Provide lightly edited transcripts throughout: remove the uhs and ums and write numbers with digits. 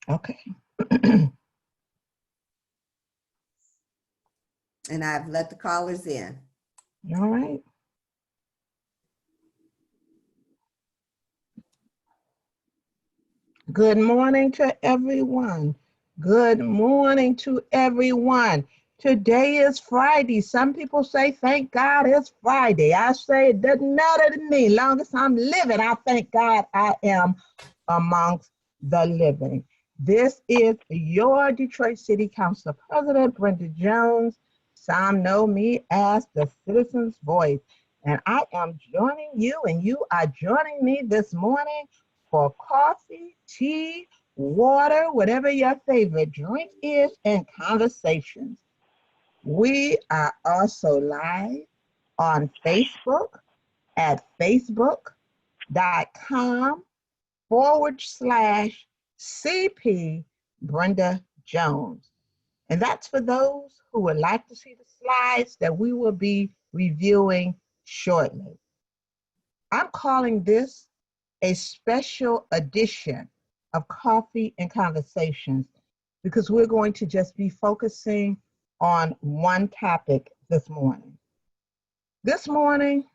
Okay. And I've let the callers in. All right. Good morning to everyone. Good morning to everyone. Today is Friday. Some people say, thank God it's Friday. I say it doesn't matter to me. Long as I'm living, I thank God I am amongst the living. This is your Detroit City Council President Brenda Jones. Some know me as the Citizen's Voice. And I am joining you, and you are joining me this morning for coffee, tea, water, whatever your favorite drink is, and conversations. We are also live on Facebook at facebook.com/CP Brenda Jones. And that's for those who would like to see the slides that we will be reviewing shortly. I'm calling this a special edition of Coffee and Conversations because we're going to just be focusing on one topic this morning. This morning,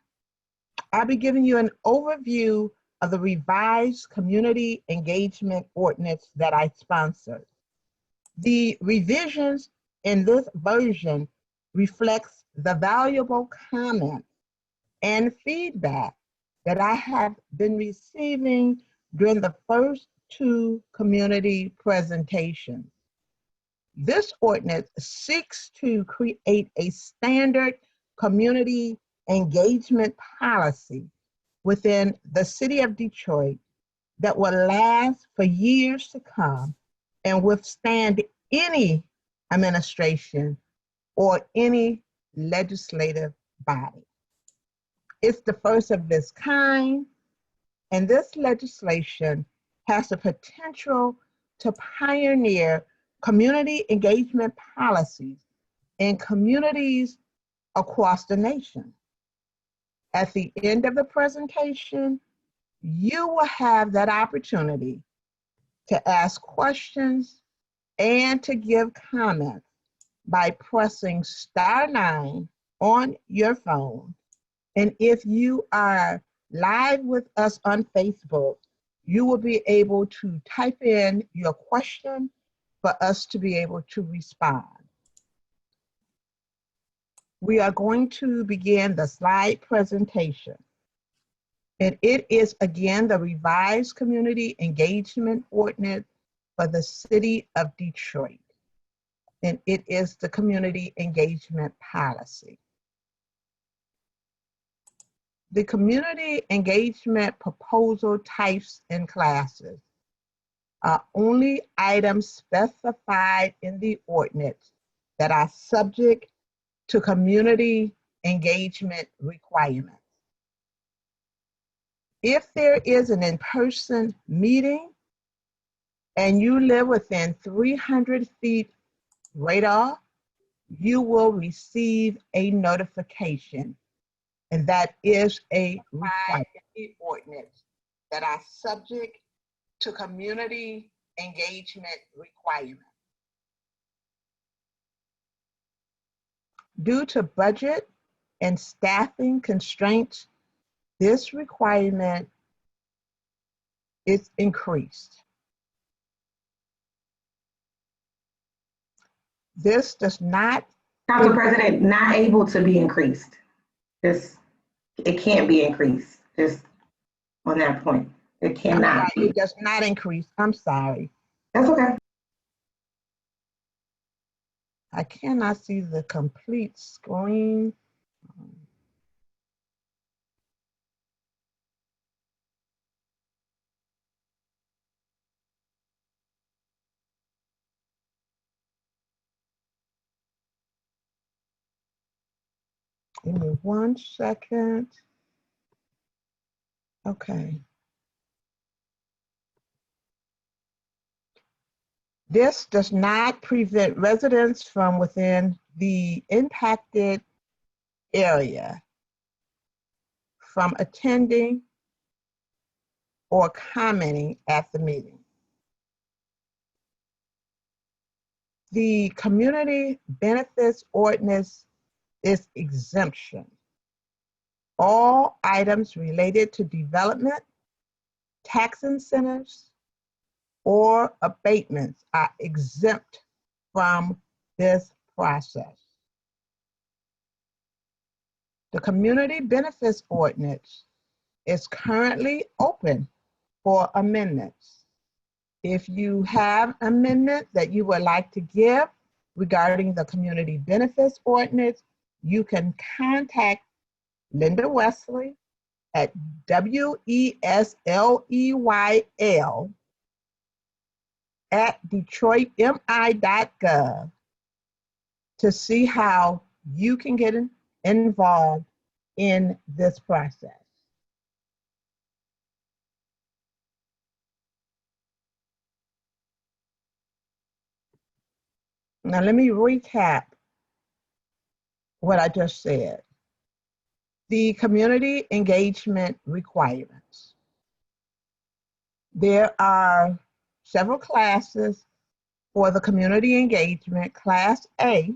I'll be giving you an overview of the revised community engagement ordinance that I sponsored. The revisions in this version reflects the valuable comments and feedback that I have been receiving during the first two community presentations. This ordinance seeks to create a standard community engagement policy within the city of Detroit that will last for years to come and withstand any administration or any legislative body. It's the first of this kind, and this legislation has the potential to pioneer community engagement policies in communities across the nation. At the end of the presentation, you will have that opportunity to ask questions and to give comments by pressing *9 on your phone. And if you are live with us on Facebook, you will be able to type in your question for us to be able to respond. We are going to begin the slide presentation. And it is again the revised community engagement ordinance for the city of Detroit. And it is the community engagement policy. The community engagement proposal types and classes are only items specified in the ordinance that are subject to community engagement requirements. If there is an in-person meeting and you live within 300 feet radar, you will receive a notification. And that is a requirement in the ordinance that are subject to community engagement requirements. Due to budget and staffing constraints, this requirement is increased. This does not— Council President, not able to be increased. It can't be increased. Just on that point, it cannot be. It does not increase. I'm sorry. That's okay. I cannot see the complete screen. Give me 1 second. Okay. This does not prevent residents from within the impacted area from attending or commenting at the meeting. The community benefits ordinance is exemption. All items related to development, tax incentives, or abatements are exempt from this process. The community benefits ordinance is currently open for amendments. If you have an amendment that you would like to give regarding the community benefits ordinance, you can contact Linda Wesley at wesley@detroitmi.gov to see how you can get involved in this process. Now let me recap what I just said. The community engagement requirements. There are several classes for the community engagement. Class A,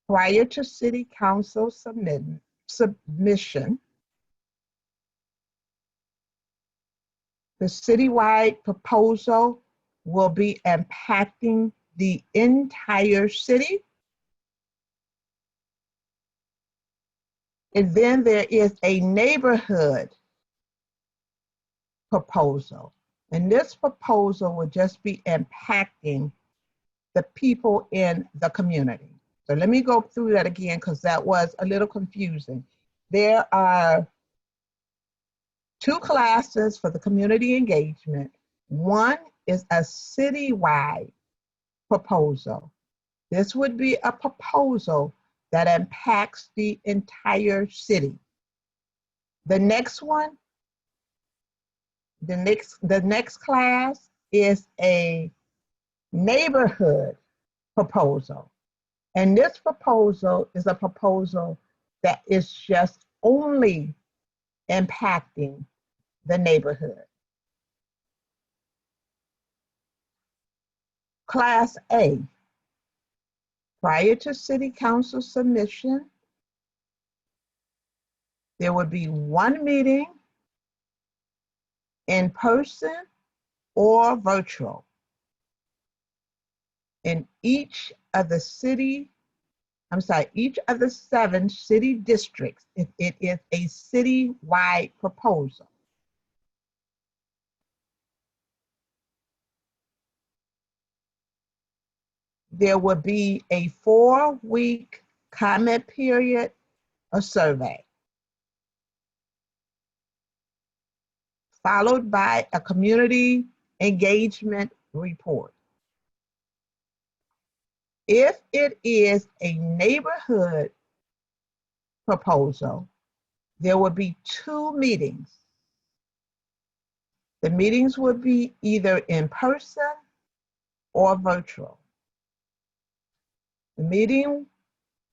prior to City Council submission, the citywide proposal will be impacting the entire city. And then there is a neighborhood proposal. And this proposal will just be impacting the people in the community. So let me go through that again because that was a little confusing. There are two classes for the community engagement. One is a citywide proposal. This would be a proposal that impacts the entire city. The next one, the next class is a neighborhood proposal. And this proposal is a proposal that is just only impacting the neighborhood. Class A, prior to City Council submission, there would be one meeting in person or virtual in each of the 7 city districts if it is a citywide proposal. There will be a 4-week comment period or survey, followed by a community engagement report. If it is a neighborhood proposal, there will be 2 meetings. The meetings will be either in person or virtual. The meeting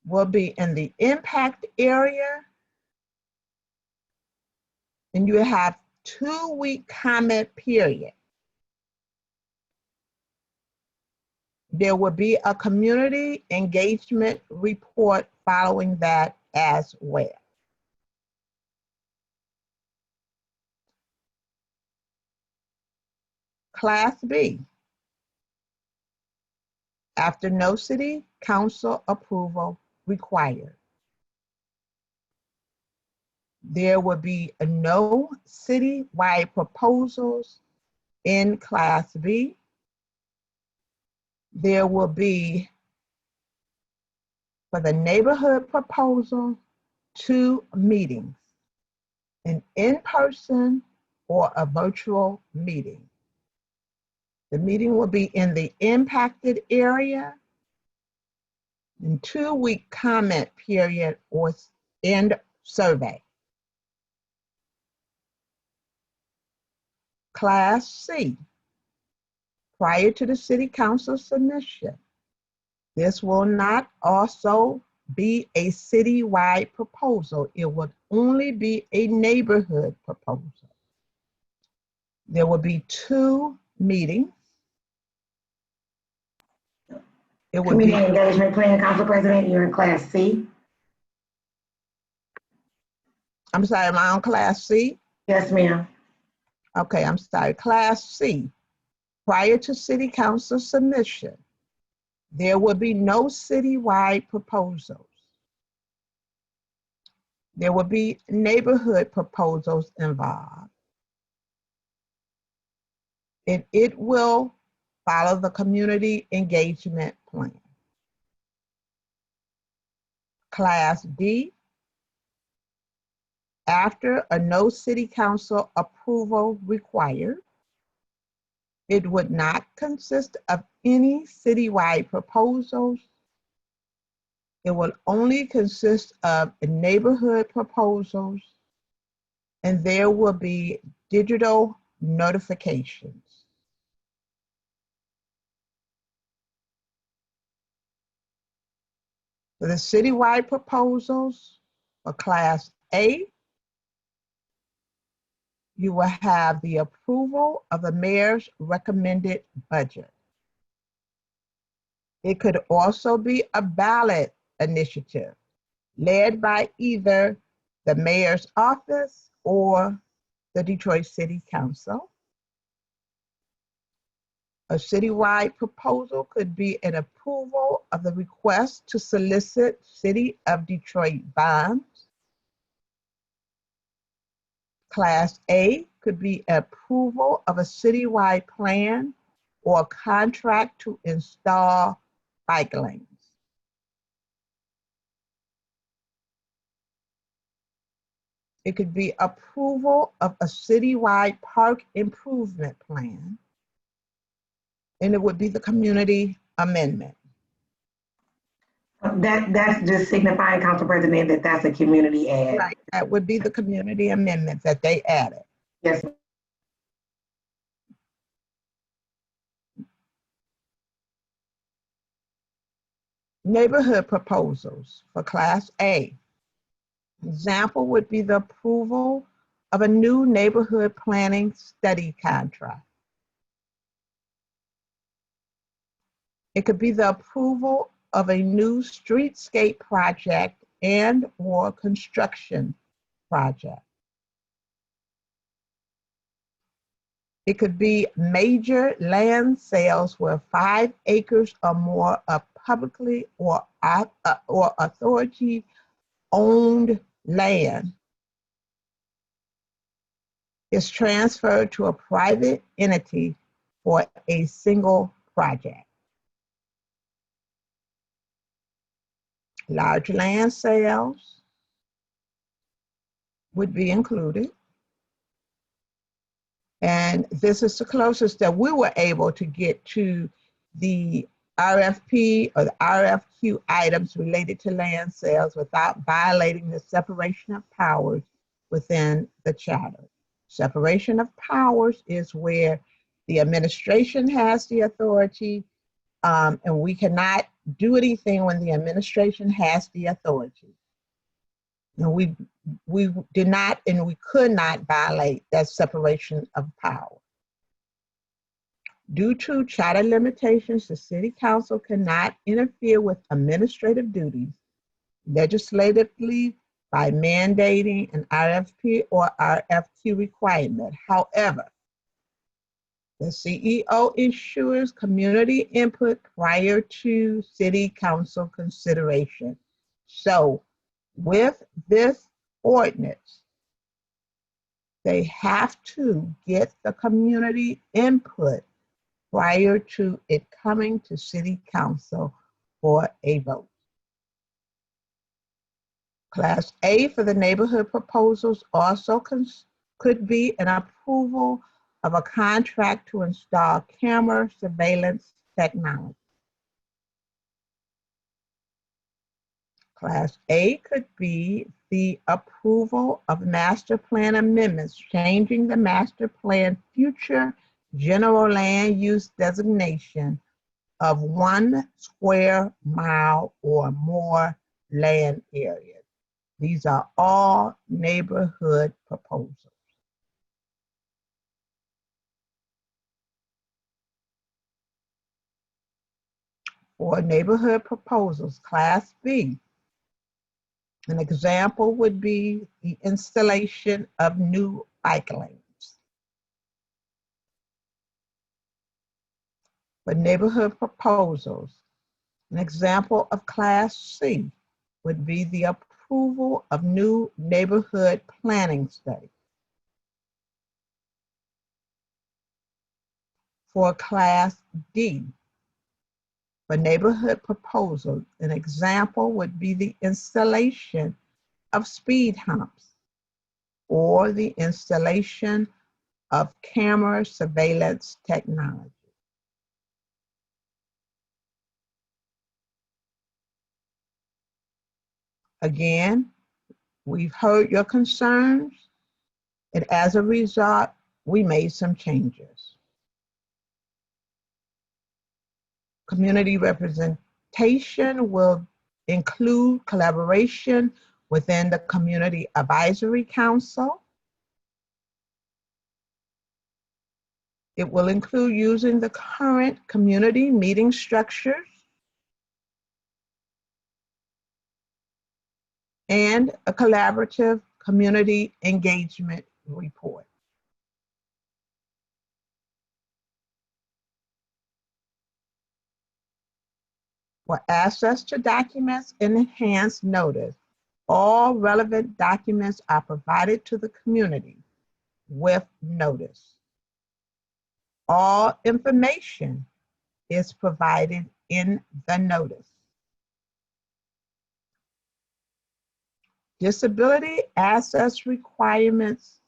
will be in the impact area, and you have 2-week comment period. There will be a community engagement report following that as well. Class B, after no City Council approval required, there will be no citywide proposals in Class B. There will be, for the neighborhood proposal, 2 meetings, an in-person or a virtual meeting. The meeting will be in the impacted area, and 2-week comment period or end survey. Class C, prior to the City Council submission. This will not also be a citywide proposal. It would only be a neighborhood proposal. There will be 2 meetings. It would be, Community engagement plan, Council President, you're in class C. I'm sorry, am I on class C? Yes, ma'am. Okay, I'm sorry, class C. Prior to city council submission, there will be no citywide proposals. There will be neighborhood proposals involved. And it will follow the community engagement plan. Class D, after a no city council approval required, it would not consist of any citywide proposals. It will only consist of neighborhood proposals, and there will be digital notifications. For the citywide proposals for Class A, you will have the approval of the mayor's recommended budget. It could also be a ballot initiative led by either the mayor's office or the Detroit City Council. A citywide proposal could be an approval of the request to solicit City of Detroit bonds. Class A could be approval of a citywide plan or contract to install bike lanes. It could be approval of a citywide park improvement plan, and it would be the community amendment. That's just signifying, Council President, that that's a community ad. Right, that would be the community amendment that they added. Yes. Neighborhood proposals for Class A. Example would be the approval of a new neighborhood planning study contract. It could be the approval of a new streetscape project and or construction project. It could be major land sales where 5 acres or more of publicly or authority owned land is transferred to a private entity for a single project. Large land sales would be included. And this is the closest that we were able to get to the RFP or the RFQ items related to land sales without violating the separation of powers within the charter. Separation of powers is where the administration has the authority, and we cannot do anything when the administration has the authority. And we did not and we could not violate that separation of power. Due to charter limitations, the City Council cannot interfere with administrative duties legislatively by mandating an RFP or RFQ requirement. However, the CEO ensures community input prior to City Council consideration. So with this ordinance, they have to get the community input prior to it coming to City Council for a vote. Class A for the neighborhood proposals also could be an approval of a contract to install camera surveillance technology. Class A could be the approval of master plan amendments, changing the master plan future general land use designation of 1 square mile or more land area. These are all neighborhood proposals. For neighborhood proposals, Class B, an example would be the installation of new bike lanes. For neighborhood proposals, an example of Class C would be the approval of new neighborhood planning study. For Class D, for neighborhood proposals, an example would be the installation of speed humps or the installation of camera surveillance technology. Again, we've heard your concerns, and as a result, we made some changes. Community representation will include collaboration within the Community Advisory Council. It will include using the current community meeting structures and a collaborative community engagement report. For access to documents and enhanced notice, all relevant documents are provided to the community with notice. All information is provided in the notice. Disability access requirements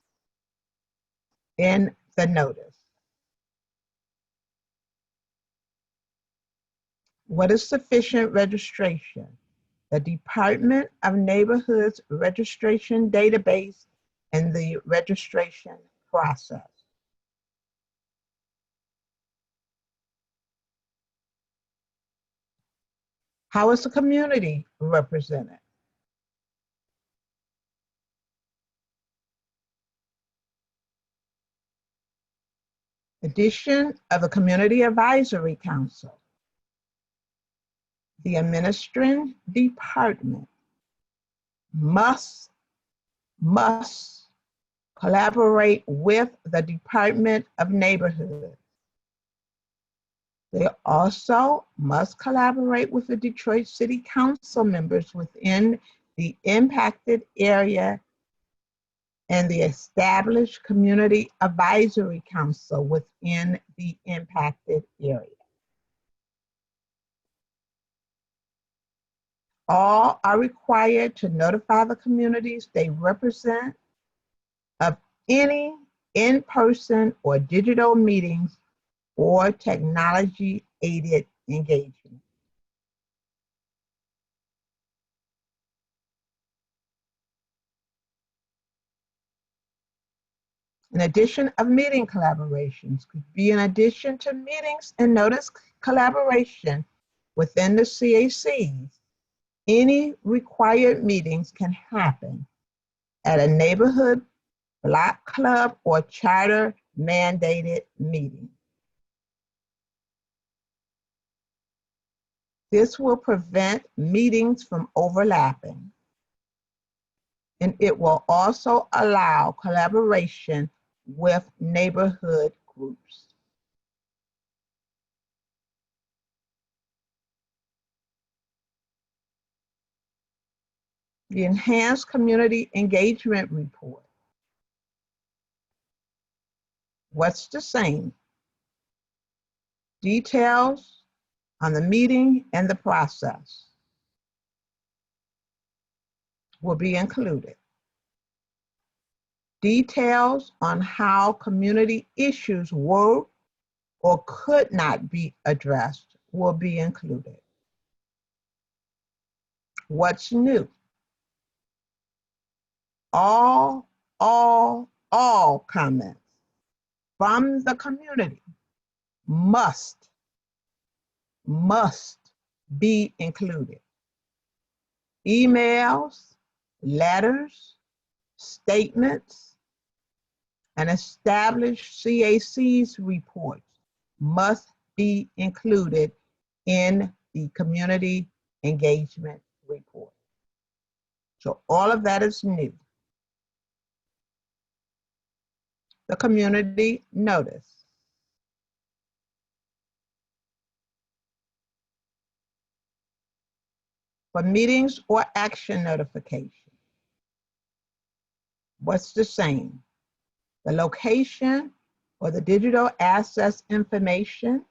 in the notice. What is sufficient registration? The Department of Neighborhoods registration database and the registration process. How is the community represented? Addition of a Community Advisory Council. The administrative department must collaborate with the Department of Neighborhood. They also must collaborate with the Detroit City Council members within the impacted area and the established Community Advisory Council within the impacted area. All are required to notify the communities they represent of any in-person or digital meetings or technology-aided engagement. In addition of meeting collaborations could be in addition to meetings and notice collaboration within the CACs. Any required meetings can happen at a neighborhood, block club, or charter mandated meeting. This will prevent meetings from overlapping, and it will also allow collaboration with neighborhood groups. The Enhanced Community Engagement Report. What's the same? Details on the meeting and the process will be included. Details on how community issues were or could not be addressed will be included. What's new? All comments from the community must be included. Emails, letters, statements, and established CAC's reports must be included in the community engagement report. So all of that is new. The community notice. For meetings or action notification, what's the same? The location or the digital access information,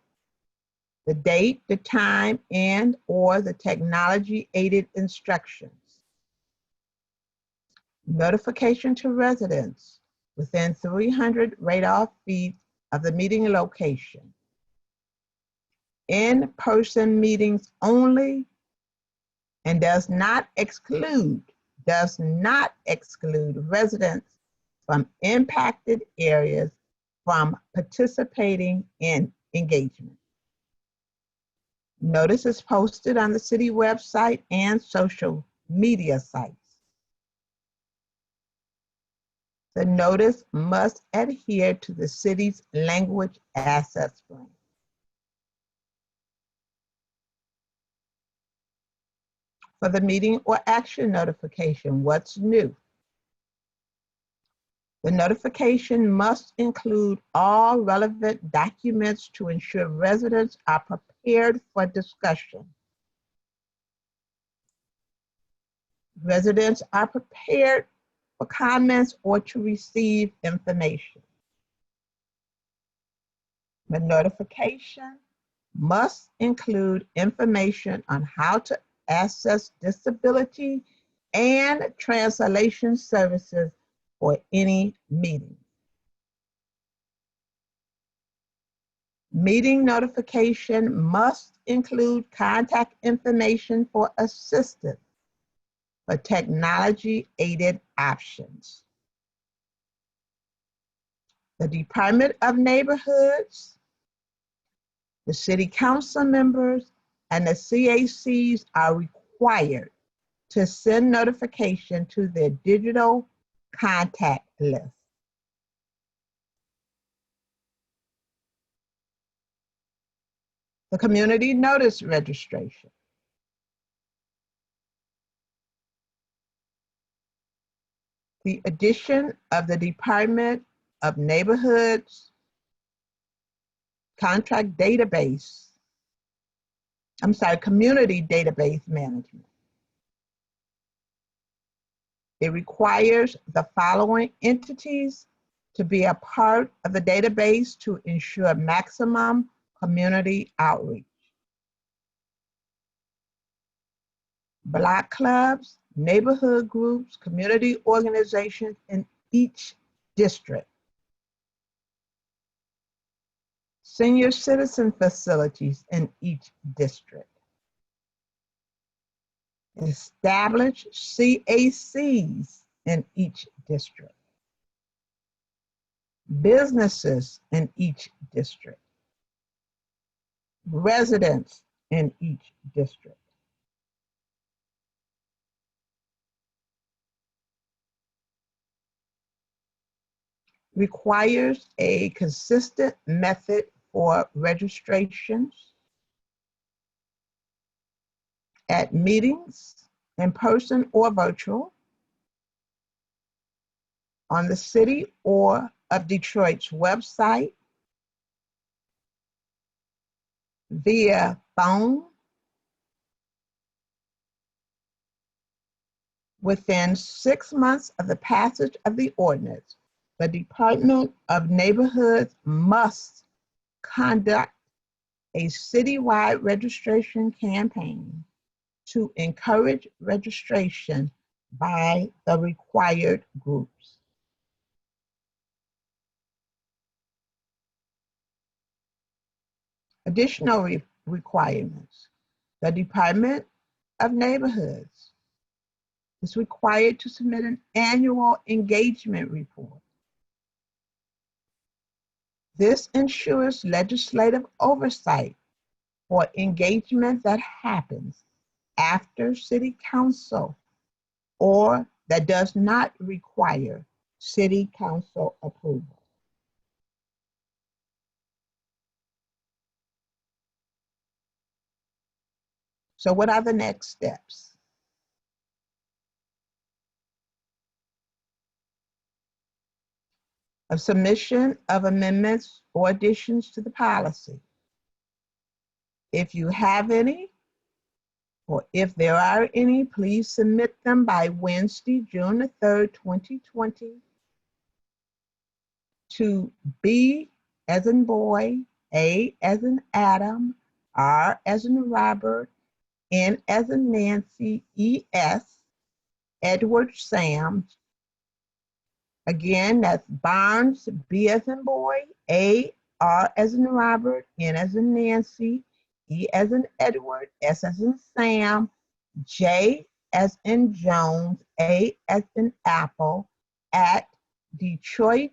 the date, the time, and or the technology-aided instructions. Notification to residents within 300 radar feet of the meeting location. In-person meetings only, and does not exclude residents from impacted areas from participating in engagement. Notice is posted on the city website and social media sites. The notice must adhere to the city's language access plan. For the meeting or action notification, what's new? The notification must include all relevant documents to ensure residents are prepared for discussion. Residents are prepared for comments or to receive information. The notification must include information on how to access disability and translation services for any meeting. Meeting notification must include contact information for assistance for technology-aided options. The Department of Neighborhoods, the City Council members, and the CACs are required to send notification to their digital contact list. The community notice registration. The addition of the Department of Neighborhoods community database management. It requires the following entities to be a part of the database to ensure maximum community outreach. Block clubs, neighborhood groups, community organizations in each district. Senior citizen facilities in each district. Establish CACs in each district. Businesses in each district. Residents in each district. Requires a consistent method for registrations at meetings, in person or virtual, on the City or of Detroit's website, via phone, within 6 months of the passage of the ordinance. The Department of Neighborhoods must conduct a citywide registration campaign to encourage registration by the required groups. Additional requirements. The Department of Neighborhoods is required to submit an annual engagement report. This ensures legislative oversight for engagement that happens after City Council or that does not require City Council approval. So what are the next steps? A submission of amendments or additions to the policy. If you have any, or if there are any, please submit them by Wednesday, June the 3rd, 2020 to B as in boy, A as in Adam, R as in Robert, N as in Nancy, E.S., Edward Sam. Again, that's Barnes, B as in boy, A, R as in Robert, N as in Nancy, E as in Edward, S as in Sam, J as in Jones, A as in Apple, at DetroitMI.gov.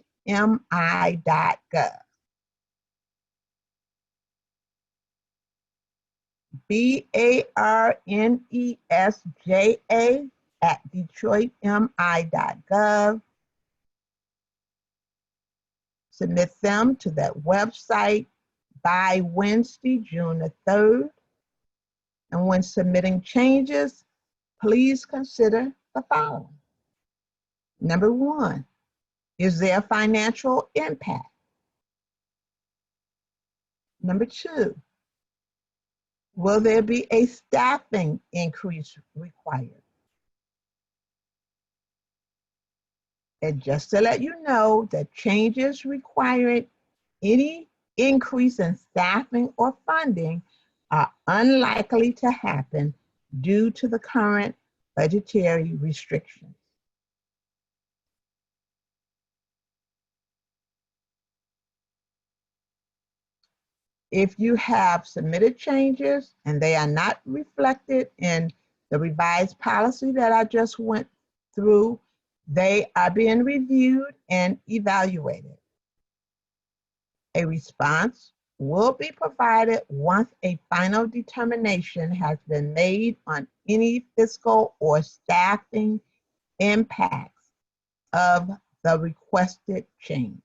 BARNESJA at DetroitMI.gov. Submit them to that website by Wednesday, June the 3rd. And when submitting changes, please consider the following. Number 1, is there a financial impact? Number 2, will there be a staffing increase required? And just to let you know that changes requiring any increase in staffing or funding are unlikely to happen due to the current budgetary restrictions. If you have submitted changes and they are not reflected in the revised policy that I just went through, they are being reviewed and evaluated. A response will be provided once a final determination has been made on any fiscal or staffing impacts of the requested change.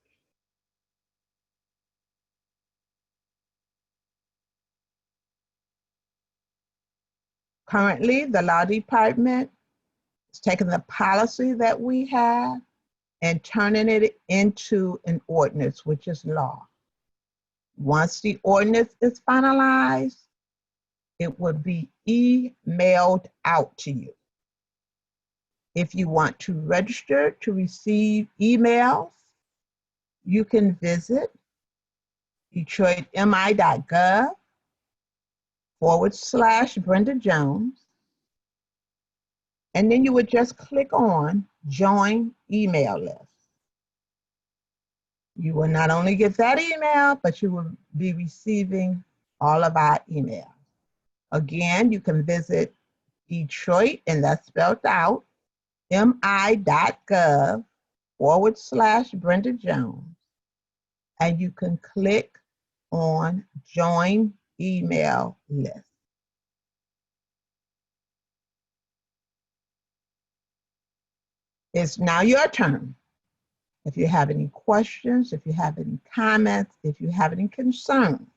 Currently, the law department is taking the policy that we have and turning it into an ordinance, which is law. Once the ordinance is finalized, it will be emailed out to you. If you want to register to receive emails, you can visit DetroitMI.gov/Brenda Jones. And then you would just click on Join Email List. You will not only get that email, but you will be receiving all of our emails. Again, you can visit Detroit, and that's spelled out, mi.gov/Brenda Jones. And you can click on Join Email List. It's now your turn. If you have any questions, if you have any comments, if you have any concerns,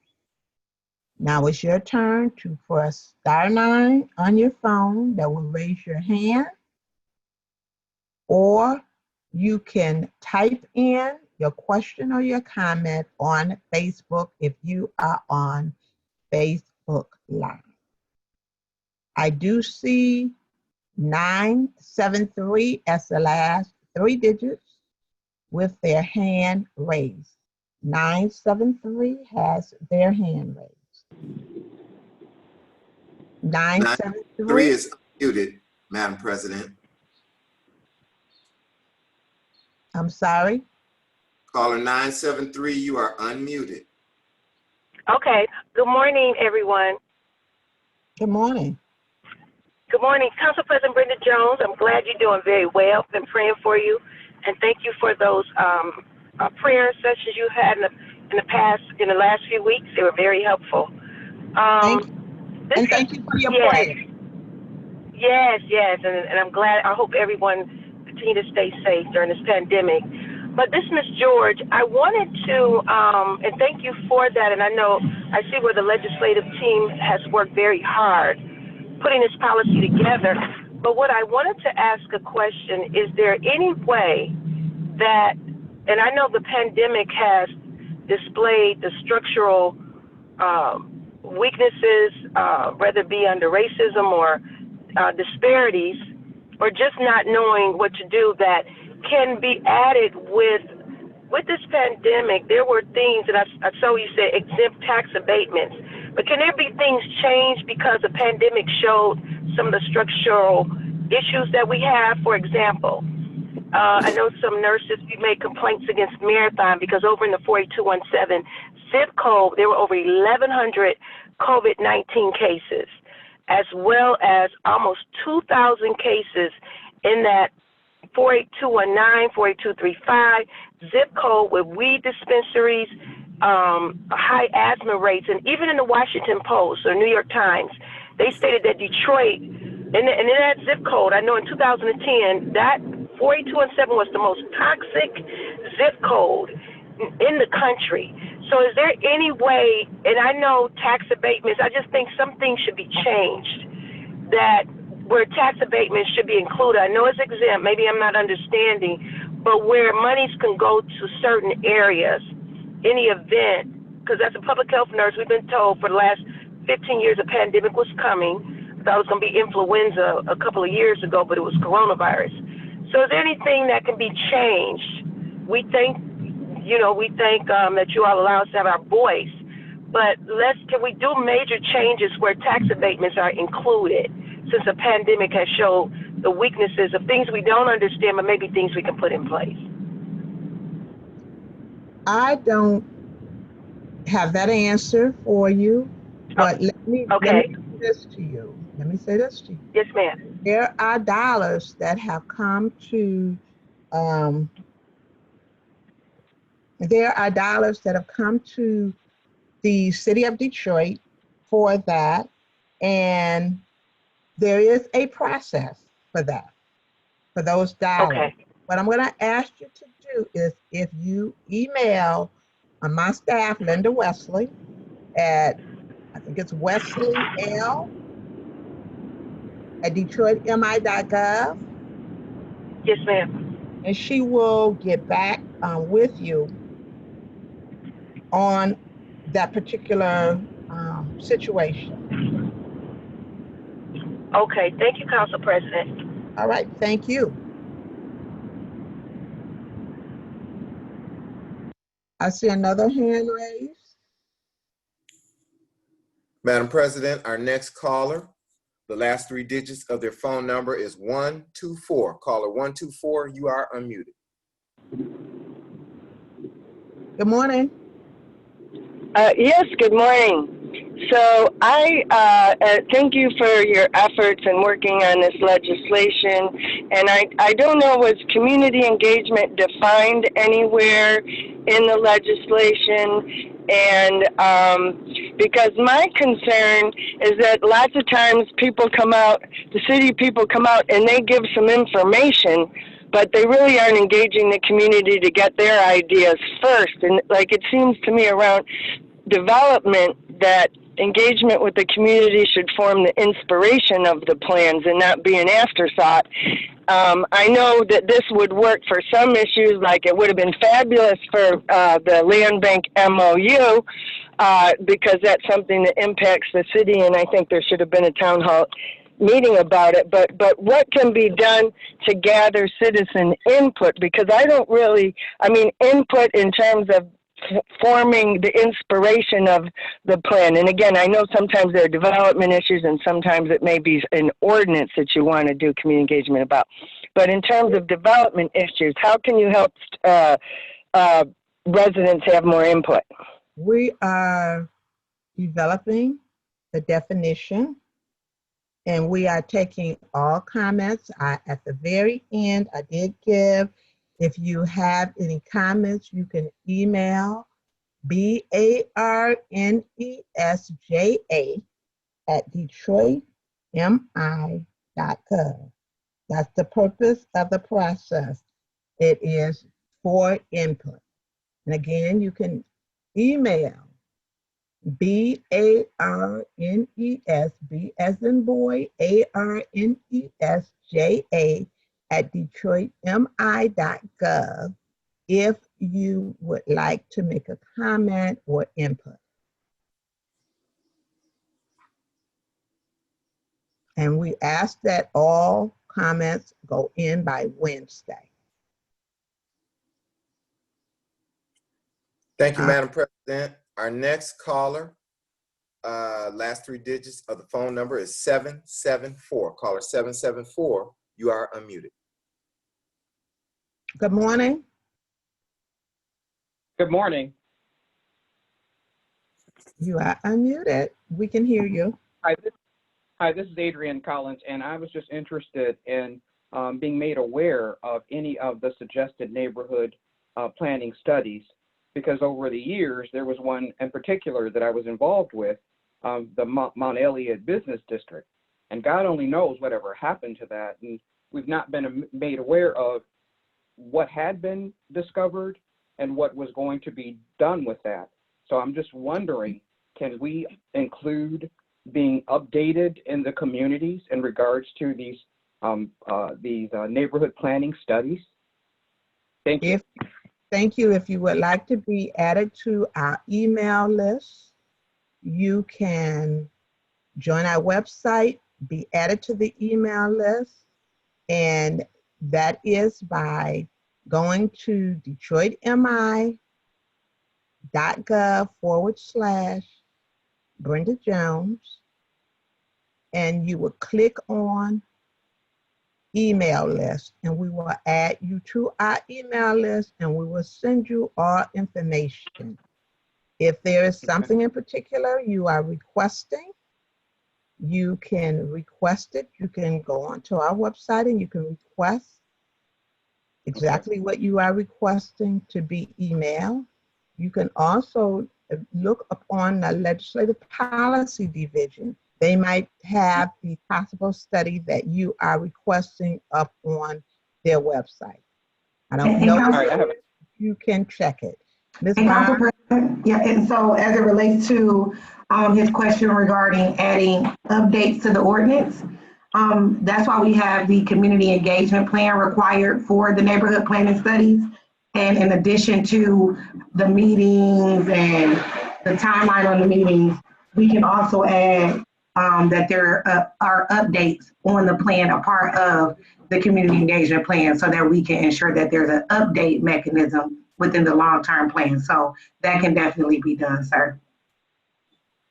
now it's your turn to press *9 on your phone. That will raise your hand. Or you can type in your question or your comment on Facebook if you are on Facebook Live. I do see 973 as the last 3 digits with their hand raised. 973 has their hand raised. 973 is muted, Madam President. I'm sorry. Caller 973, you are unmuted. Okay. Good morning, everyone. Good morning. Good morning, Council President Brenda Jones. I'm glad you're doing very well. Been praying for you, and thank you for those prayer sessions you had in the last few weeks. They were very helpful. Thank you. And thank you for your prayer. Yes, and I'm glad. I hope everyone continue to stay safe during this pandemic. But this, Ms. George, I wanted to, and thank you for that. And I know I see where the legislative team has worked very hard putting this policy together. But what I wanted to ask a question, is there any way that, and I know the pandemic has displayed the structural weaknesses, whether it be under racism or disparities, or just not knowing what to do, that can be added with this pandemic. There were things that I saw you say exempt tax abatements, but can there be things changed because the pandemic showed some of the structural issues that we have? For example, I know some nurses, we made complaints against Marathon because over in the 48217 zip code, there were over 1,100 COVID-19 cases, as well as almost 2,000 cases in that 48219, 48235 zip code with weed dispensaries, high asthma rates. And even in the Washington Post or New York Times, they stated that Detroit, and in that zip code, I know in 2010, that 48217 was the most toxic zip code in the country. So is there any way, and I know tax abatements, I just think some things should be changed, that where tax abatements should be included. I know it's exempt, maybe I'm not understanding, but where monies can go to certain areas, any event, because as a public health nurse, we've been told for the last 15 years a pandemic was coming. I thought it was going to be influenza a couple of years ago, but it was coronavirus. So is there anything that can be changed? We think that you all allow us to have our voice, but can we do major changes where tax abatements are included, since the pandemic has showed the weaknesses of things we don't understand, but maybe things we can put in place? I don't have that answer for you, but let me say this to you. Yes, ma'am. There are dollars that have come to the city of Detroit for that, and there is a process for that, for those dollars. Okay. What I'm going to ask you to do is, if you email my staff, Linda Wesley, at, I think it's Wesley L at DetroitMI.gov. Yes, ma'am. And she will get back with you on that particular situation. Okay, thank you, Council President. All right, thank you. I see another hand raised. Madam President, our next caller, the last three digits of their phone number is 124. Caller 124, you are unmuted. Good morning. Yes, good morning. So I thank you for your efforts in working on this legislation. And I don't know, was community engagement defined anywhere in the legislation? And because my concern is that lots of times people come out, the city people come out and they give some information, but they really aren't engaging the community to get their ideas first. And like, it seems to me around development that engagement with the community should form the inspiration of the plans and not be an afterthought. I know that this would work for some issues, like it would have been fabulous for the land bank MOU, because that's something that impacts the city, and I think there should have been a town hall meeting about it. But what can be done to gather citizen input? Because input in terms of forming the inspiration of the plan. And again, I know sometimes there are development issues and sometimes it may be an ordinance that you want to do community engagement about. But in terms of development issues, how can you help residents have more input? We are developing the definition, and we are taking all comments. At the very end, I did give, if you have any comments, you can email barnesja@detroitmi.gov. That's the purpose of the process. It is for input. And again, you can email BARNES, B as in boy, ARNESJA at DetroitMI.gov if you would like to make a comment or input. And we ask that all comments go in by Wednesday. Thank you, Madam President. Our next caller, last three digits of the phone number is 774. Caller 774, you are unmuted. Good morning. Good morning. You are unmuted. We can hear you. Hi, this is Adrian Collins, and I was just interested in being made aware of any of the suggested neighborhood planning studies, because over the years, there was one in particular that I was involved with, the Mount Elliott Business District, and God only knows whatever happened to that, and we've not been made aware of what had been discovered and what was going to be done with that. So I'm just wondering, can we include being updated in the communities in regards to these neighborhood planning studies? Thank you. Thank you. If you would like to be added to our email list, you can join our website, be added to the email list, and that is by going to DetroitMI.gov/Brenda Jones, and you will click on email list, and we will add you to our email list, and we will send you all information. If there is something in particular you are requesting, you can request it. You can go onto our website and you can request exactly what you are requesting to be emailed. You can also look upon the Legislative Policy Division. They might have the possible study that you are requesting up on their website. I don't know if you can check it. Ms. Council Barnes? President, yeah, and so as it relates to his question regarding adding updates to the ordinance, that's why we have the community engagement plan required for the neighborhood planning studies. And in addition to the meetings and the timeline on the meetings, we can also add that there are updates on the plan, a part of the community engagement plan, so that we can ensure that there's an update mechanism within the long-term plan. So that can definitely be done, sir.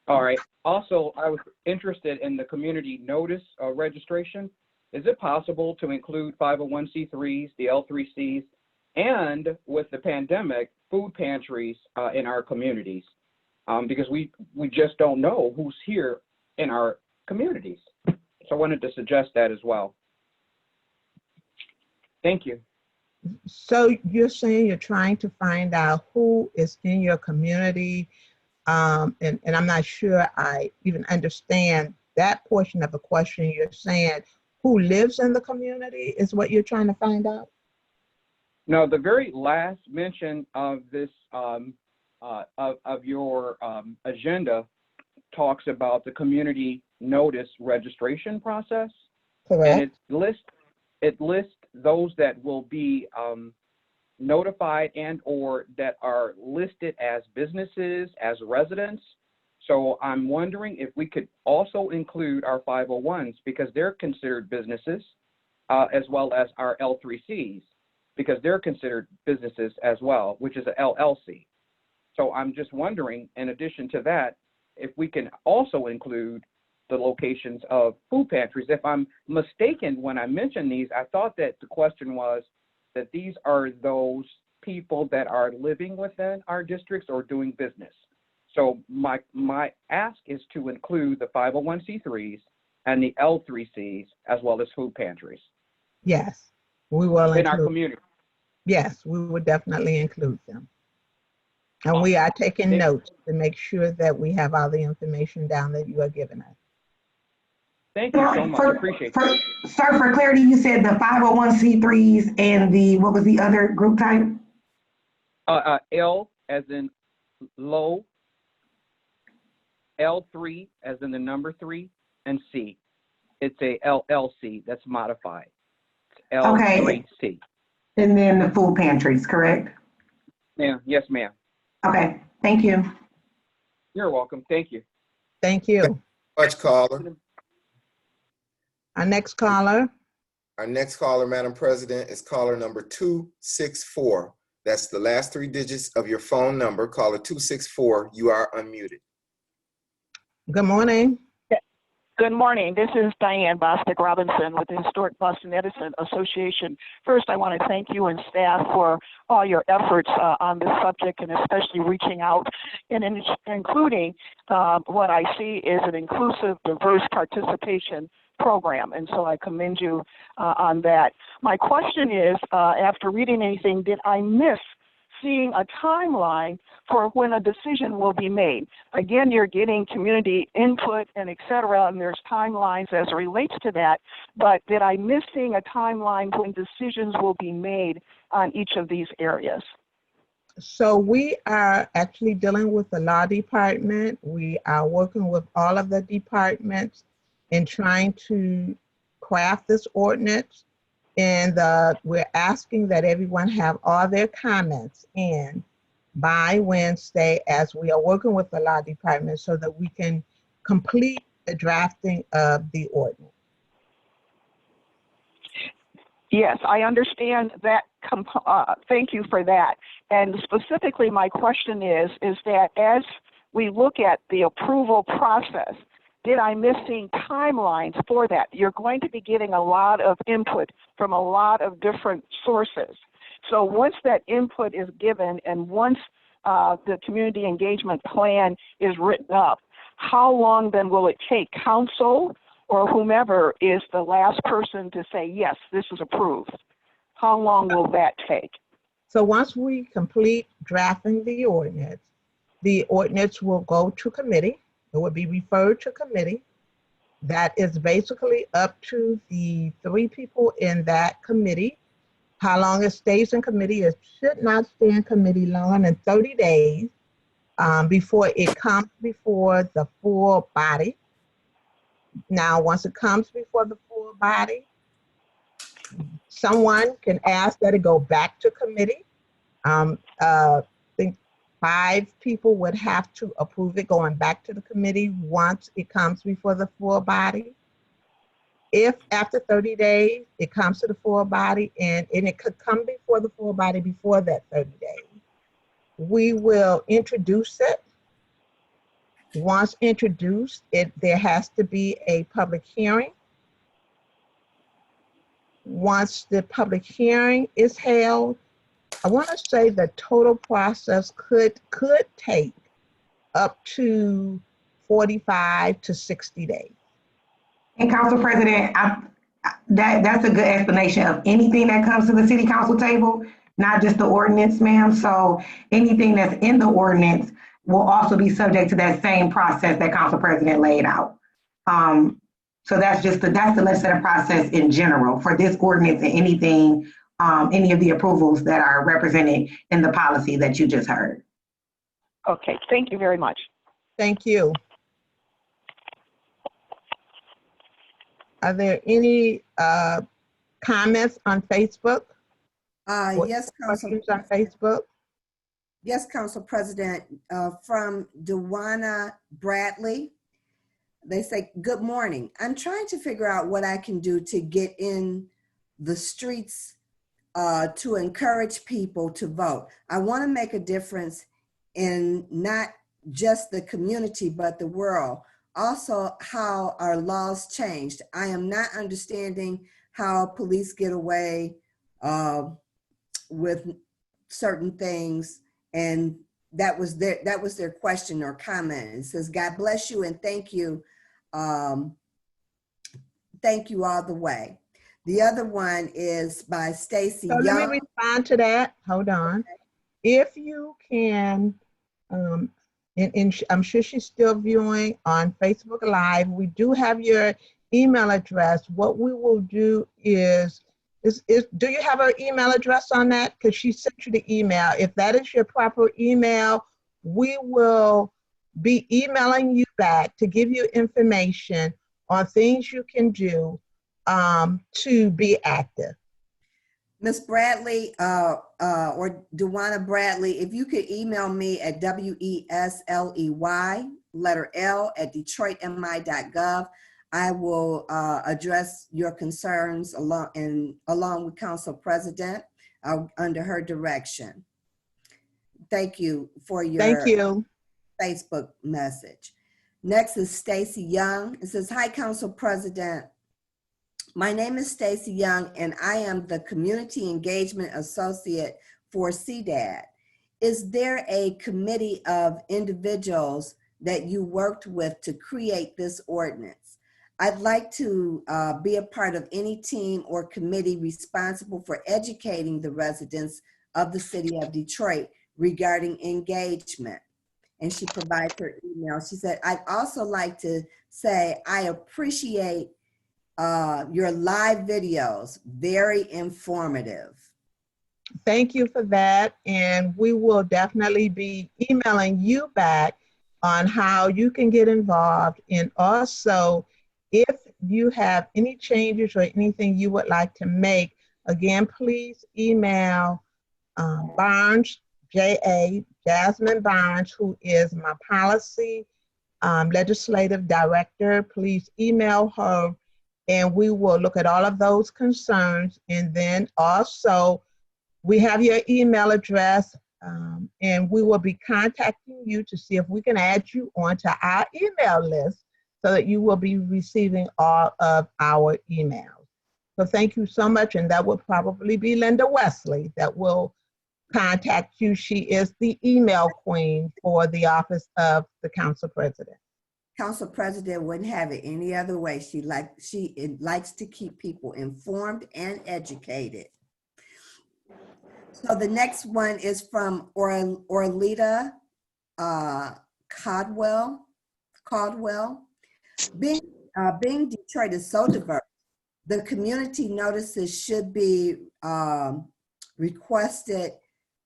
All right. Also, I was interested in the community notice registration. Is it possible to include 501c3s, the L3Cs, and with the pandemic, food pantries in our communities? Because we just don't know who's here in our communities. So I wanted to suggest that as well. Thank you. So you're saying you're trying to find out who is in your community, and I'm not sure I even understand that portion of the question. You're saying who lives in the community is what you're trying to find out? No, the very last mention of this, of your agenda talks about the community notice registration process. Correct. And it lists those that will be notified and or that are listed as businesses, as residents. So I'm wondering if we could also include our 501s, because they're considered businesses, as well as our L3Cs, because they're considered businesses as well, which is an LLC. So I'm just wondering, in addition to that, if we can also include the locations of food pantries. If I'm mistaken, when I mentioned these, I thought that the question was that these are those people that are living within our districts or doing business. So my ask is to include the 501c3s and the L3Cs, as well as food pantries. Yes, we will in our community. Yes, we will definitely include them. And we are taking notes to make sure that we have all the information down that you are giving us. Thank you so much. Appreciate it. Sir, for clarity, you said the 501c3s and what was the other group type? L as in low, L3 as in the number 3 and C. It's a LLC that's modified. It's Okay. L3C. And then the food pantries, correct? Ma'am, yes, ma'am. Okay, thank you. You're welcome. Thank you. Thank you. Much, caller. Our next caller. Our next caller, Madam President, is caller number 264. That's the last 3 digits of your phone number. Caller 264, you are unmuted. Good morning. Good morning. This is Diane Bostic Robinson with the Historic Boston Edison Association. First, I want to thank you and staff for all your efforts on this subject, and especially reaching out and including what I see is an inclusive, diverse participation program. And so I commend you on that. My question is, after reading anything, did I miss seeing a timeline for when a decision will be made? Again, you're getting community input and et cetera, and there's timelines as it relates to that, but did I miss seeing a timeline when decisions will be made on each of these areas? So we are actually dealing with the law department. We are working with all of the departments in trying to craft this ordinance. And we're asking that everyone have all their comments in by Wednesday, as we are working with the law department, so that we can complete the drafting of the ordinance. Yes, I understand that. Thank you for that. And specifically, my question is that as we look at the approval process, did I miss seeing timelines for that? You're going to be getting a lot of input from a lot of different sources. So once that input is given and once the community engagement plan is written up, how long then will it take council or whomever is the last person to say, yes, this is approved? How long will that take? So once we complete drafting the ordinance will go to committee. It will be referred to committee. That is basically up to the 3 people in that committee. How long it stays in committee, it should not stay in committee longer than 30 days before it comes before the full body. Now, once it comes before the full body, someone can ask that it go back to committee. I think 5 people would have to approve it going back to the committee once it comes before the full body. If after 30 days, it comes to the full body and it could come before the full body before that 30 days, we will introduce it. Once introduced, there has to be a public hearing. Once the public hearing is held, I want to say the total process could take up to 45 to 60 days. And Council President, that's a good explanation of anything that comes to the city council table, not just the ordinance, ma'am. So anything that's in the ordinance will also be subject to that same process that Council President laid out. So that's the legislative process in general for this ordinance and anything, any of the approvals that are represented in the policy that you just heard. Okay, thank you very much. Thank you. Are there any comments on Facebook? Yes, Council. Questions on Facebook? Yes, Council President, from Dewana Bradley. They say, good morning. I'm trying to figure out what I can do to get in the streets to encourage people to vote. I want to make a difference in not just the community, but the world. Also, how our laws changed. I am not understanding how police get away with certain things, and that was their question or comment. It says, God bless you and thank you. Thank you all the way. The other one is by Stacy Young. Let me respond to that. Hold on. If you can, and I'm sure she's still viewing on Facebook Live. We do have your email address. What we will do is do you have her email address on that? Because she sent you the email. If that is your proper email, we will be emailing you back to give you information on things you can do to be active. Ms. Bradley or Dewana Bradley, if you could email me at WESLEY, letter L, at DetroitMI.gov, I will address your concerns along with Council President under her direction. Thank you for your Facebook message. Next is Stacy Young. It says, hi, Council President. My name is Stacy Young, and I am the Community Engagement Associate for CDAD. Is there a committee of individuals that you worked with to create this ordinance? I'd like to be a part of any team or committee responsible for educating the residents of the city of Detroit regarding engagement. And she provides her email. She said, I'd also like to say I appreciate your live videos, very informative. Thank you for that. And we will definitely be emailing you back on how you can get involved. And also, if you have any changes or anything you would like to make, again, please email Barnes, J.A., Jasmine Barnes, who is my policy legislative director. Please email her, and we will look at all of those concerns. And then also, we have your email address, and we will be contacting you to see if we can add you onto our email list so that you will be receiving all of our emails. So thank you so much, and that will probably be Linda Wesley that will contact you. She is the email queen for the office of the Council President. Council President wouldn't have it any other way. She likes to keep people informed and educated. So the next one is from Orlita Caldwell. Being Detroit is so diverse, the community notices should be requested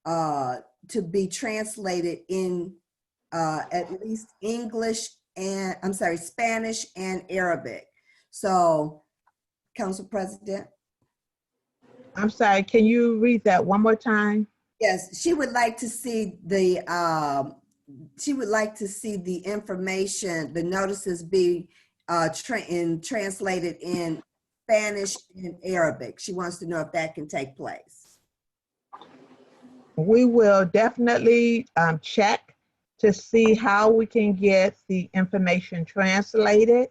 to be translated in at least Spanish and Arabic. So, Council President. I'm sorry, can you read that one more time? Yes, she would like to see the information, the notices be translated in Spanish and Arabic. She wants to know if that can take place. We will definitely check to see how we can get the information translated.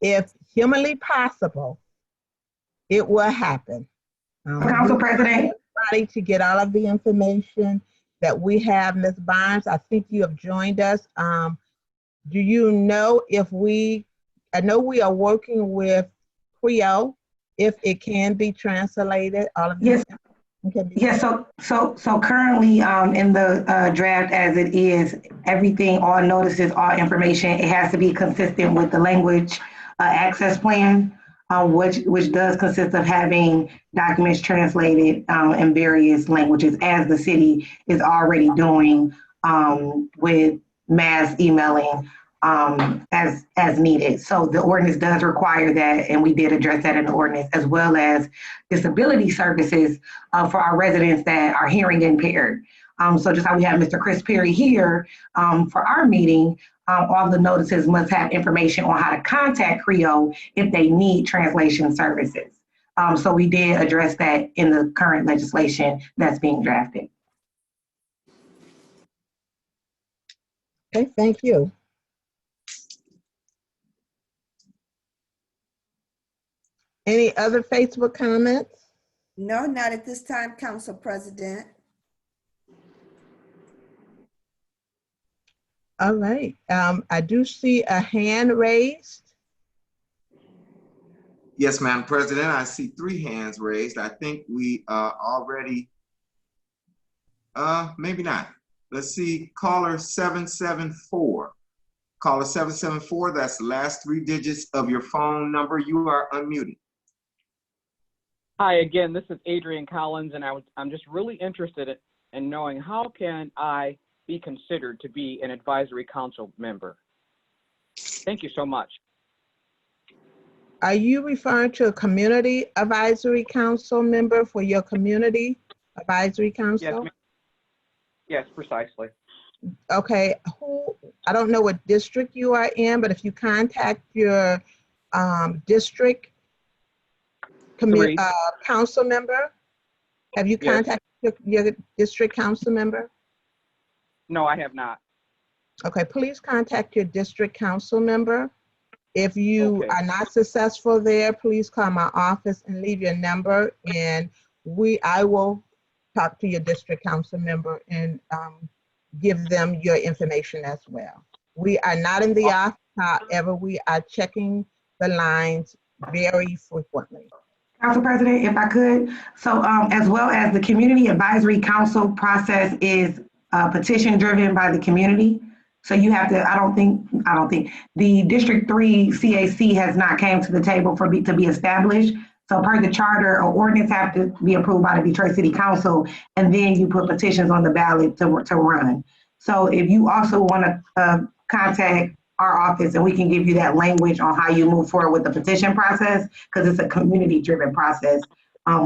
If humanly possible, it will happen. Council President. To get all of the information that we have. Ms. Barnes, I think you have joined us. Do you know if I know we are working with Creole, if it can be translated, all of this? Yes, so currently in the draft as it is, everything, all notices, all information, it has to be consistent with the language access plan, which does consist of having documents translated in various languages, as the city is already doing with mass emailing as needed. So the ordinance does require that, and we did address that in the ordinance, as well as disability services for our residents that are hearing impaired. So just how we have Mr. Chris Perry here for our meeting, all the notices must have information on how to contact Creole if they need translation services. So we did address that in the current legislation that's being drafted. Okay, thank you. Any other Facebook comments? No, not at this time, Council President. All right, I do see a hand raised. Yes, Madam President, I see 3 hands raised. I think we already, maybe not. Let's see, caller 774. Caller 774, that's the last 3 digits of your phone number. You are unmuted. Hi, again, this is Adrian Collins, and I'm just really interested in knowing how can I be considered to be an advisory council member. Thank you so much. Are you referring to a community advisory council member for your community advisory Yes, council? ma'am. Yes, precisely. Okay, I don't know what district you are in, but if you contact your district Three. council member, have you Yes. contacted your district council member? No, I have not. Okay, please contact your district council member. If you Okay. are not successful there, please call my office and leave your number, and I will talk to your district council member and give them your information as well. We are not in the office, however, we are checking the lines very frequently. Council President, if I could, so as well as the Community Advisory Council process is petition driven by the community. So you have to, I don't think, the District 3 CAC has not came to the table to be established. So per the charter, or ordinance have to be approved by the Detroit City Council, and then you put petitions on the ballot to run. So if you also want to contact our office, and we can give you that language on how you move forward with the petition process, because it's a community-driven process.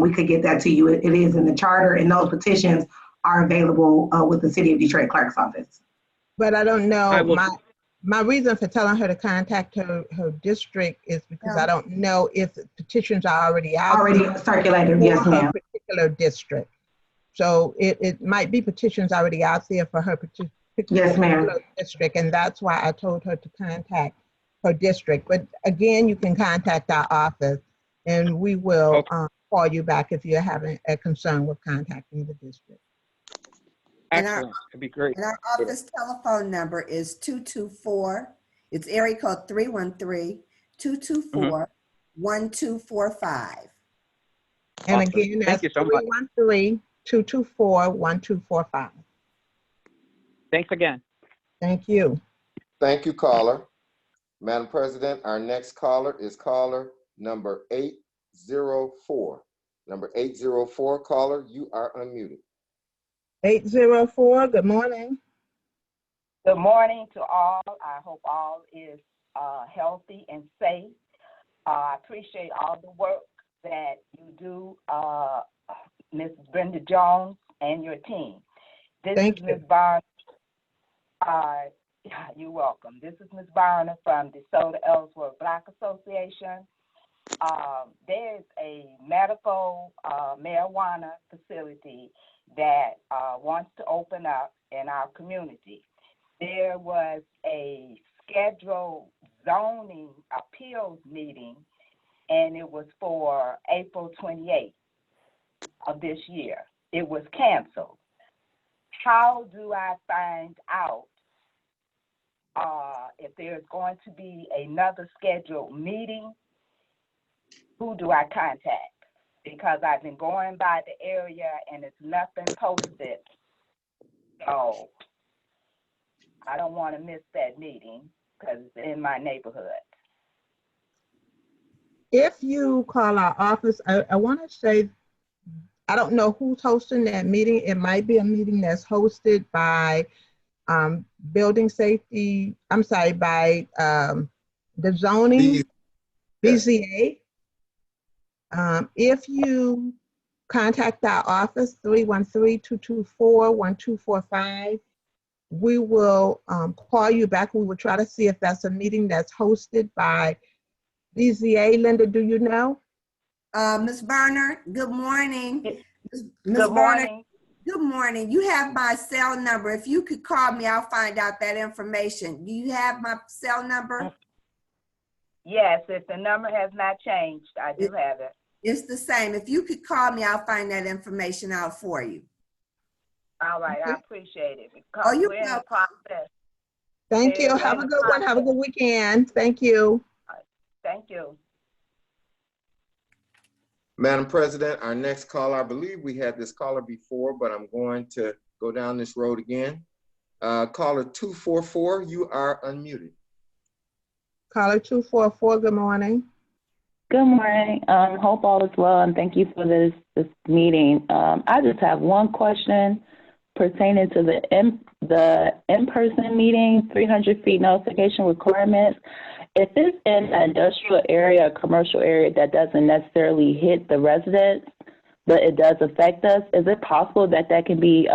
We could get that to you. It is in the charter, and those petitions are available with the City of Detroit Clerk's office. But I don't know, my reason for telling her to contact her district is because I don't know if petitions are already out. Already circulated, yes, ma'am. Particular district. So it might be petitions already out there for her particular Yes, ma'am. district, and that's why I told her to contact her district. But again, you can contact our office, and we will call you back if you're having a concern with contacting the district. Excellent. It'd be great. And our office telephone number is 224, it's area code 313-224-1245. And Awesome. again, that's Thank you so much. 313-224-1245. Thanks again. Thank you. Thank you, caller. Madam President, our next caller is caller number 804. Number 804, caller, you are unmuted. 804, good morning. Good morning to all. I hope all is healthy and safe. I appreciate all the work that you do, Ms. Brenda Jones and your team. Thank you. Ms. Barnes. You're welcome. This is Ms. Barnes from the Soda Ellsworth Black Association. There's a medical marijuana facility that wants to open up in our community. There was a scheduled zoning appeals meeting, and it was for April 28th of this year. It was canceled. How do I find out if there's going to be another scheduled meeting? Who do I contact? Because I've been going by the area and it's nothing posted. So I don't want to miss that meeting because it's in my neighborhood. If you call our office, I want to say, I don't know who's hosting that meeting. It might be a meeting that's hosted by building safety, by the zoning, BZA. If you contact our office, 313-224-1245, we will call you back. We will try to see if that's a meeting that's hosted by BZA. Linda, do you know? Ms. Berner, good morning. Good morning. Good morning. You have my cell number. If you could call me, I'll find out that information. Do you have my cell number? Yes, if the number has not changed, I do have it. It's the same. If you could call me, I'll find that information out for you. All right, Okay. I appreciate it. Oh, you're we're in the welcome. process. Thank you. We're Have in a the good one. Have a process. good weekend. Thank you. Thank you. Madam President, our next caller, I believe we had this caller before, but I'm going to go down this road again. Caller 244, you are unmuted. Caller 244, good morning. Good morning. Hope all is well, and thank you for this meeting. I just have one question pertaining to the in-person meeting, 300 feet notification requirements. If it's in an industrial area or commercial area that doesn't necessarily hit the residents, but it does affect us, is it possible that that can be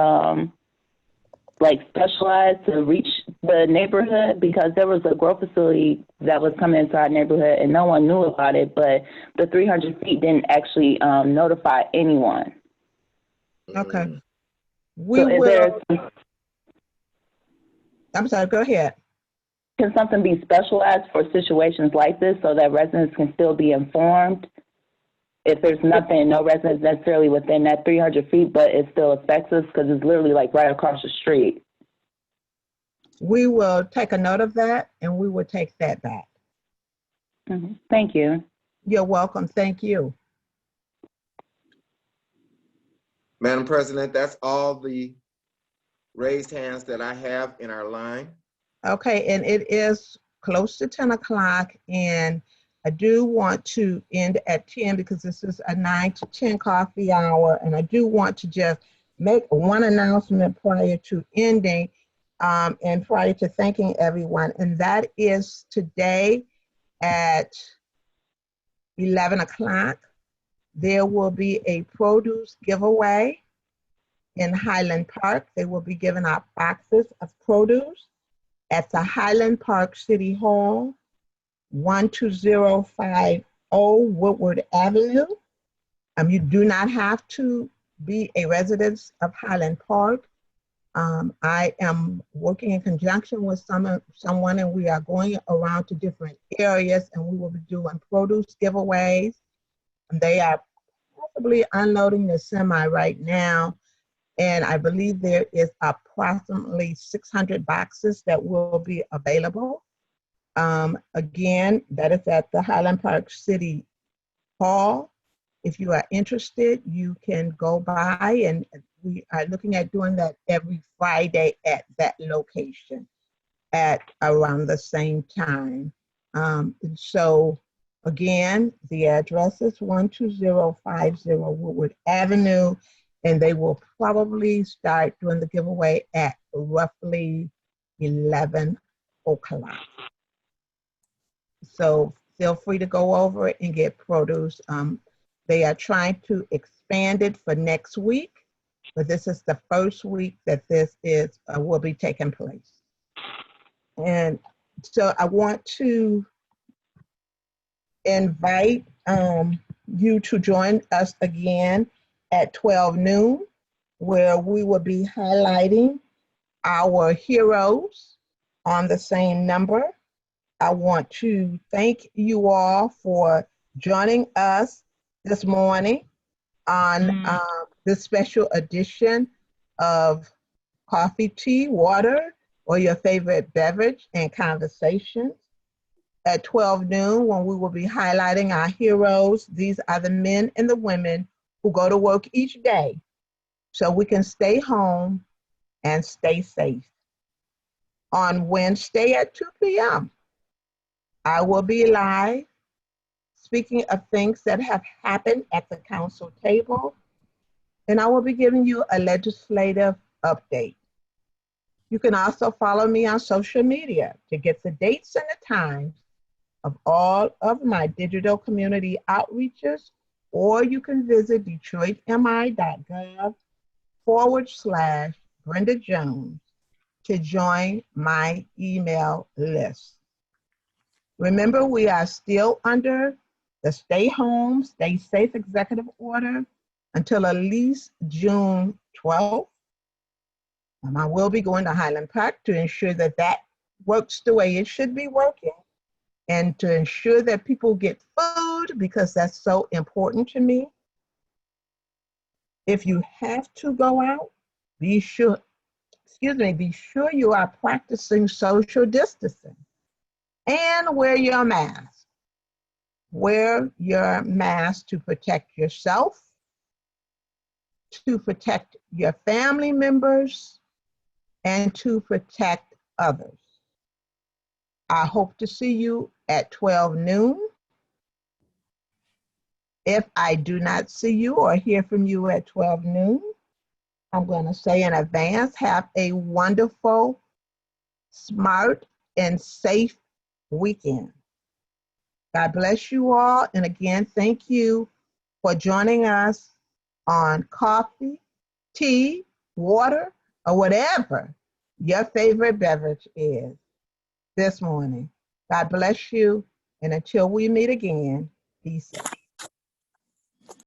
like specialized to reach the neighborhood? Because there was a grow facility that was coming into our neighborhood and no one knew about it, but the 300 feet didn't actually notify anyone. Okay. I'm sorry, go ahead. Can something be specialized for situations like this so that residents can still be informed? If there's nothing, no residents necessarily within that 300 feet, but it still affects us because it's literally like right across the street. We will take a note of that and we will take that back. Mm-hmm. Thank you. You're welcome. Thank you. Madam President, that's all the raised hands that I have in our line. Okay, and it is close to 10 o'clock, and I do want to end at 10 because this is a 9 to 10 coffee hour, and I do want to just make one announcement prior to ending and prior to thanking everyone, and that is today at 11 o'clock, there will be a produce giveaway in Highland Park. They will be giving out boxes of produce at the Highland Park City Hall, 12050 Woodward Avenue. You do not have to be a resident of Highland Park. I am working in conjunction with someone, and we are going around to different areas, and we will be doing produce giveaways. And they are possibly unloading the semi right now, and I believe there is approximately 600 boxes that will be available. Again, that is at the Highland Park City Hall. If you are interested, you can go by, and we are looking at doing that every Friday at that location at around the same time. So again, the address is 12050 Woodward Avenue, and they will probably start doing the giveaway at roughly 11 o'clock. So feel free to go over and get produce. They are trying to expand it for next week, but this is the first week that this is will be taking place. And so I want to invite you to join us again at 12 noon, where we will be highlighting our heroes on the same number. I want to thank you all for joining us this morning on this special edition of Coffee, Tea, Water, or your favorite beverage and conversations. At 12 noon, when we will be highlighting our heroes, these are the men and the women who go to work each day so we can stay home and stay safe. On Wednesday at 2 p.m., I will be live speaking of things that have happened at the council table, and I will be giving you a legislative update. You can also follow me on social media to get the dates and the times of all of my digital community outreaches, or you can visit detroitmi.gov/Brenda Jones to join my email list. Remember, we are still under the stay home, stay safe executive order until at least June 12th. I will be going to Highland Park to ensure that that works the way it should be working, and to ensure that people get food, because that's so important to me. If you have to go out, be sure you are practicing social distancing and wear your mask. Wear your mask to protect yourself, to protect your family members, and to protect others. I hope to see you at 12 noon. If I do not see you or hear from you at 12 noon, I'm going to say in advance, have a wonderful, smart, and safe weekend. God bless you all. And again, thank you for joining us on coffee, tea, water, or whatever your favorite beverage is this morning. God bless you. And until we meet again, be safe.